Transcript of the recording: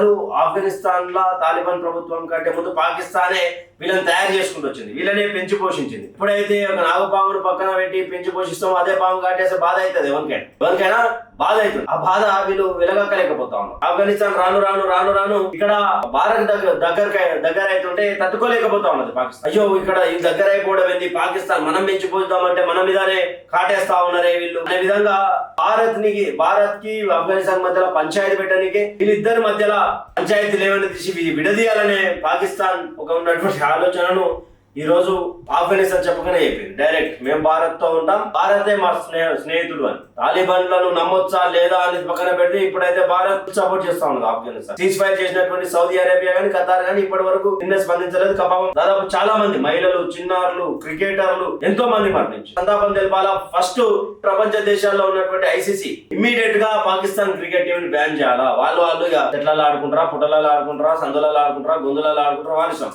అసలు ఆఫ్ఘనిస్తాన్ లా తాలిబాన్ ప్రభుత్వం కంటే ముందు పాకిస్తానే వీళ్ళని తయారు చేసుకుంటూ వచ్చింది, వీళ్ళనే పెంచి పోషించింది. ఇప్పుడైతే ఒక నాగపామును పక్కన పెట్టి పెంచి పోషిస్తాం, అదే పాము కాటేస్తే బాధ అవుతుంది, ఎవరికైనా బాధ అవుతుంది. ఆ బాధ వీళ్ళు వెలగక్కలేకపోతా ఉన్నారు. ఆఫ్ఘనిస్తాన్ రాను రాను రాను రాను ఇక్కడ భారత్ దగ్గర అవుతుంటే తట్టుకోలేకపోతా ఉన్నది పాకిస్తాన్. అయ్యో ఇక్కడ ఈ దగ్గర అయిపోవడం ఏంది, పాకిస్తాన్ మనం పెంచిపోతామంటే మన మీదనే కాటేస్తా ఉన్నారే వీళ్ళు అనే విధంగా భారత్ కి ఆఫ్ఘనిస్తాన్ మధ్యలో పంచాయతీ పెట్టడానికి వీళ్ళిద్దరి మధ్యలో పంచాయతీ లేవని తీసి విడదీయాలనే పాకిస్తాన్ ఒక ఉన్నటువంటి ఆలోచనను ఈ రోజు ఆఫ్ఘనిస్తాన్ చెప్పకనే చెప్పింది డైరెక్ట్, మేము భారత్ తో ఉంటాం, భారతే మా స్నేహితుడు అని. తాలిబాన్లను నమ్మొచ్చా లేదా అని పక్కన పెడితే ఇప్పుడైతే భారత్ సపోర్ట్ చేస్తా ఉన్నది ఆఫ్ఘనిస్తాన్. సీజ్ ఫైర్ చేసినటువంటి సౌదీ అరేబియా కానీ ఖతార్ కానీ ఇప్పటి వరకు నిన్న స్పందించలేదు. దాదాపు చాలా మంది మహిళలు, చిన్నారులు, క్రికెటర్లు ఎంతో మంది మరణించారు. సంతాపం తెలపాలా. ఫస్ట్ ప్రపంచ దేశాల్లో ఉన్నటువంటి ఐసీసీ ఇమ్మీడియట్ గా పాకిస్తాన్ క్రికెట్ టీం ని బ్యాన్ చేయాలా. వాళ్ళు ఇక చెట్లలో ఆడుకుంటారా, పుట్టలలో ఆడుకుంటారా, సందులలో ఆడుకుంటారా, గొంతులలో ఆడుకుంటారా, వాళ్ళ ఇష్టం.